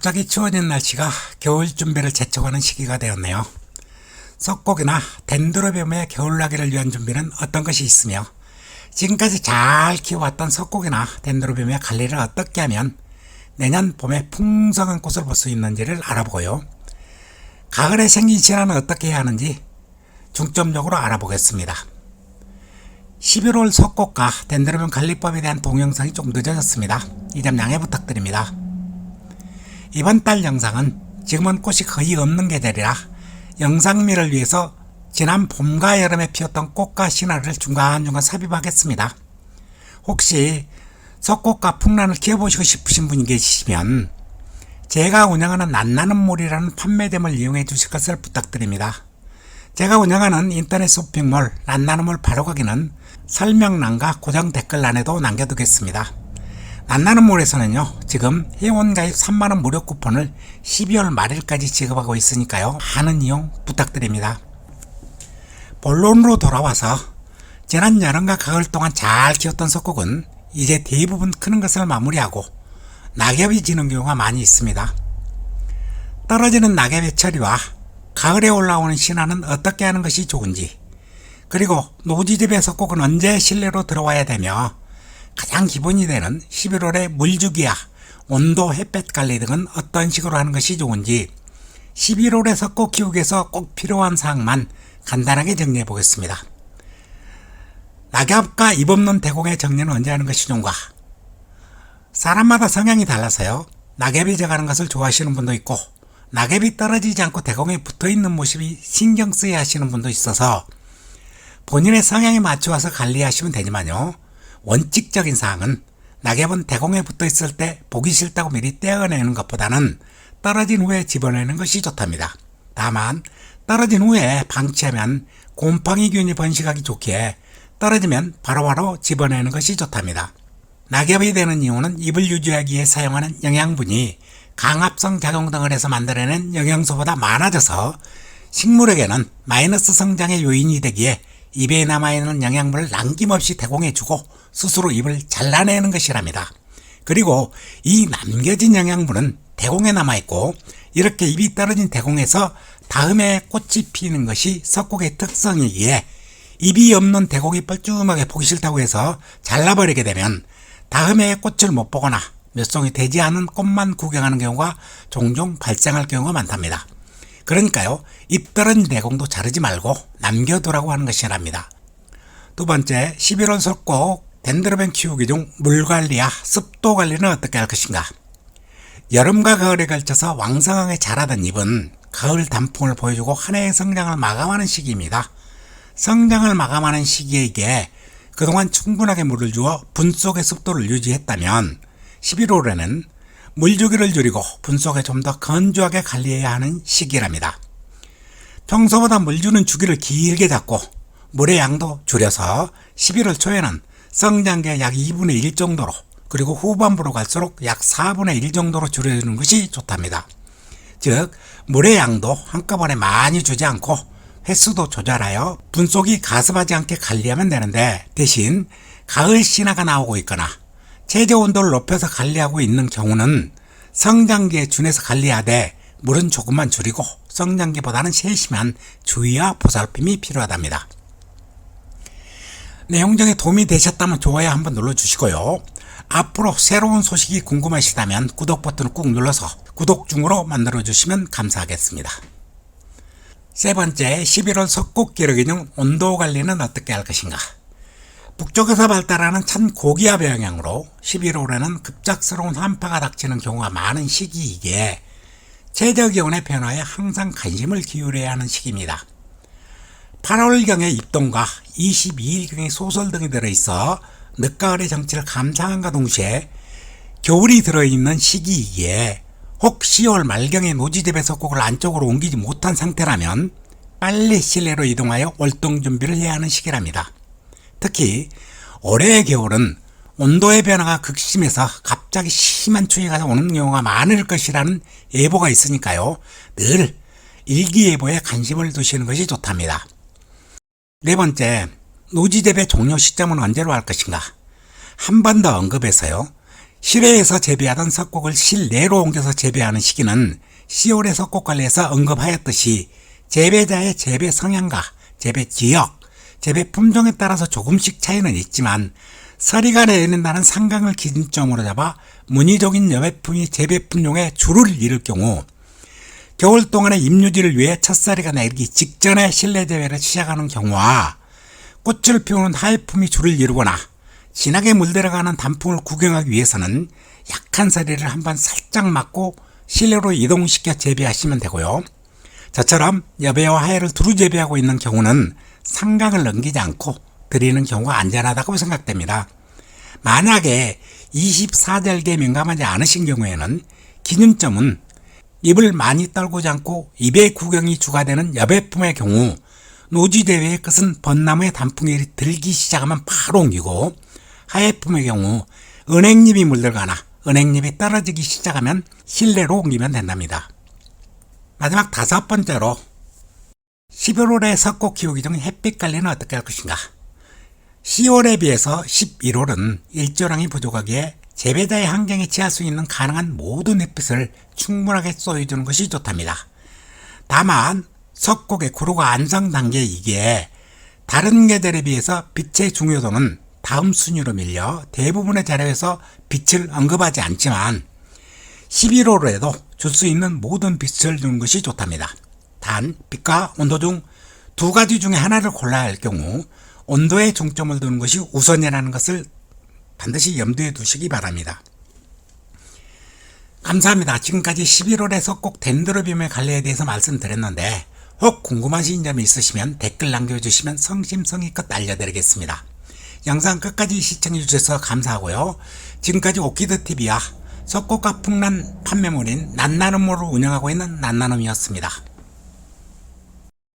갑자기 추워진 날씨가 겨울 준비를 재촉하는 시기가 되었네요. 석고기나 덴드로비움의 겨울나기를 위한 준비는 어떤 것이 있으며, 지금까지 잘 키워왔던 석고기나 덴드로비움의 관리를 어떻게 하면 내년 봄에 풍성한 꽃을 볼 수 있는지를 알아보고요. 가을에 생긴 신화는 어떻게 해야 하는지 중점적으로 알아보겠습니다. 11월 석고과 덴드로비움 관리법에 대한 동영상이 좀 늦어졌습니다. 이 점 양해 부탁드립니다. 이번 달 영상은 지금은 꽃이 거의 없는 계절이라 영상미를 위해서 지난 봄과 여름에 피었던 꽃과 신화를 중간중간 삽입하겠습니다. 혹시 석고과 풍란을 키워보시고 싶으신 분이 계시면 제가 운영하는 낫나는몰이라는 판매점을 이용해 주실 것을 부탁드립니다. 제가 운영하는 인터넷 쇼핑몰 낫나는몰 바로가기는 설명란과 고정 댓글란에도 남겨두겠습니다. 낫나는몰에서는요, 지금 회원가입 3만원 무료 쿠폰을 12월 말일까지 지급하고 있으니까요, 많은 이용 부탁드립니다. 본론으로 돌아와서 지난 여름과 가을 동안 잘 키웠던 석고는 이제 대부분 크는 것을 마무리하고 낙엽이 지는 경우가 많이 있습니다. 떨어지는 낙엽의 처리와 가을에 올라오는 신화는 어떻게 하는 것이 좋은지, 그리고 노지집의 석고는 언제 실내로 들어와야 되며 가장 기본이 되는 11월의 물주기야 온도, 햇볕 관리 등은 어떤 식으로 하는 것이 좋은지 11월의 석고 키우기에서 꼭 필요한 사항만 간단하게 정리해 보겠습니다. 낙엽과 잎 없는 대공의 정리는 언제 하는 것이 좋은가? 사람마다 성향이 달라서요, 낙엽이 져가는 것을 좋아하시는 분도 있고 낙엽이 떨어지지 않고 대공에 붙어있는 모습이 신경 쓰여 하시는 분도 있어서 본인의 성향에 맞추어서 관리하시면 되지만요, 원칙적인 사항은 낙엽은 대공에 붙어있을 때 보기 싫다고 미리 떼어내는 것보다는 떨어진 후에 집어내는 것이 좋답니다. 다만 떨어진 후에 방치하면 곰팡이균이 번식하기 좋기에 떨어지면 바로바로 집어내는 것이 좋답니다. 낙엽이 되는 이유는 잎을 유지하기 위해 사용하는 영양분이 강합성 작용 등을 해서 만들어낸 영양소보다 많아져서 식물에게는 마이너스 성장의 요인이 되기에 잎에 남아있는 영양분을 남김없이 대공해 주고 스스로 잎을 잘라내는 것이랍니다. 그리고 이 남겨진 영양분은 대공에 남아있고 이렇게 잎이 떨어진 대공에서 다음에 꽃이 피는 것이 석고의 특성이기에 잎이 없는 대공이 뻘쭘하게 보기 싫다고 해서 잘라버리게 되면 다음에 꽃을 못 보거나 몇 송이 되지 않은 꽃만 구경하는 경우가 종종 발생할 경우가 많답니다. 그러니까요, 잎 떨어진 대공도 자르지 말고 남겨두라고 하는 것이랍니다. 두 번째, 11월 석고 덴드로비움 키우기 중 물관리와 습도 관리는 어떻게 할 것인가? 여름과 가을에 걸쳐서 왕성하게 자라던 잎은 가을 단풍을 보여주고 한 해의 성장을 마감하는 시기입니다. 성장을 마감하는 시기에 그동안 충분하게 물을 주어 분 속의 습도를 유지했다면 11월에는 물주기를 줄이고 분 속에 좀 더 건조하게 관리해야 하는 시기랍니다. 평소보다 물 주는 주기를 길게 잡고 물의 양도 줄여서 11월 초에는 성장기의 약 2분의 1 정도로, 그리고 후반부로 갈수록 약 4분의 1 정도로 줄여주는 것이 좋답니다. 즉 물의 양도 한꺼번에 많이 주지 않고 횟수도 조절하여 분속이 가습하지 않게 관리하면 되는데, 대신 가을 신화가 나오고 있거나 최저 온도를 높여서 관리하고 있는 경우는 성장기에 준해서 관리하되 물은 조금만 줄이고 성장기보다는 세심한 주의와 보살핌이 필요하답니다. 내용정에 도움이 되셨다면 좋아요 한번 눌러주시고요. 앞으로 새로운 소식이 궁금하시다면 구독 버튼을 꾹 눌러서 구독 중으로 만들어주시면 감사하겠습니다. 세 번째, 11월 석고 기르기 중 온도 관리는 어떻게 할 것인가? 북쪽에서 발달하는 찬 고기압 영향으로 11월에는 급작스러운 한파가 닥치는 경우가 많은 시기이기에 최저기온의 변화에 항상 관심을 기울여야 하는 시기입니다. 8월경에 입동과 22일경에 소설 등이 들어있어 늦가을의 정치를 감상함과 동시에 겨울이 들어있는 시기이기에 혹 10월 말경에 노지집의 석고를 안쪽으로 옮기지 못한 상태라면 빨리 실내로 이동하여 월동 준비를 해야 하는 시기랍니다. 특히 올해의 겨울은 온도의 변화가 극심해서 갑자기 심한 추위가 오는 경우가 많을 것이라는 예보가 있으니까요, 늘 일기예보에 관심을 두시는 것이 좋답니다. 네 번째, 노지재배 종료 시점은 언제로 할 것인가? 한 번 더 언급해서요, 실외에서 재배하던 석곡을 실내로 옮겨서 재배하는 시기는 10월의 석곡관리에서 언급하였듯이 재배자의 재배 성향과 재배 지역, 재배 품종에 따라서 조금씩 차이는 있지만 서리가 내린다는 상강을 기준점으로 잡아 무늬적인 여배품이 재배 품종에 줄을 이룰 경우 겨울 동안의 잎유지를 위해 첫서리가 내리기 직전에 실내 재배를 시작하는 경우와 꽃을 피우는 하회품이 줄을 이루거나 진하게 물들어가는 단풍을 구경하기 위해서는 약한 서리를 한번 살짝 맞고 실내로 이동시켜 재배하시면 되고요. 저처럼 여배와 하회를 두루 재배하고 있는 경우는 상강을 넘기지 않고 드리는 경우가 안전하다고 생각됩니다. 만약에 24절기에 민감하지 않으신 경우에는 기준점은 잎을 많이 떨구지 않고 잎의 구경이 주가 되는 여배품의 경우 노지대회의 끝은 벚나무의 단풍이 들기 시작하면 바로 옮기고 하회품의 경우 은행잎이 물들거나 은행잎이 떨어지기 시작하면 실내로 옮기면 된답니다. 마지막 5번째로 11월에 석곡 키우기 중 햇빛 관리는 어떻게 할 것인가. 10월에 비해서 11월은 일조량이 부족하기에 재배자의 환경에 취할 수 있는 가능한 모든 햇빛을 충분하게 쏘여주는 것이 좋답니다. 다만 석곡의 구로가 안성 단계이기에 다른 계절에 비해서 빛의 중요도는 다음 순위로 밀려 대부분의 자료에서 빛을 언급하지 않지만 11월에도 줄 수 있는 모든 빛을 주는 것이 좋답니다. 단 빛과 온도 중 두 가지 중에 하나를 골라야 할 경우 온도에 중점을 두는 것이 우선이라는 것을 반드시 염두에 두시기 바랍니다. 감사합니다. 지금까지 11월의 석곡 덴드로비움의 관리에 대해서 말씀드렸는데 혹 궁금하신 점이 있으시면 댓글 남겨주시면 성심성의껏 알려드리겠습니다. 영상 끝까지 시청해주셔서 감사하고요. 지금까지 오키드TV와 석곡과 풍란 판매물인 난나눔몰을 운영하고 있는 난나눔이었습니다.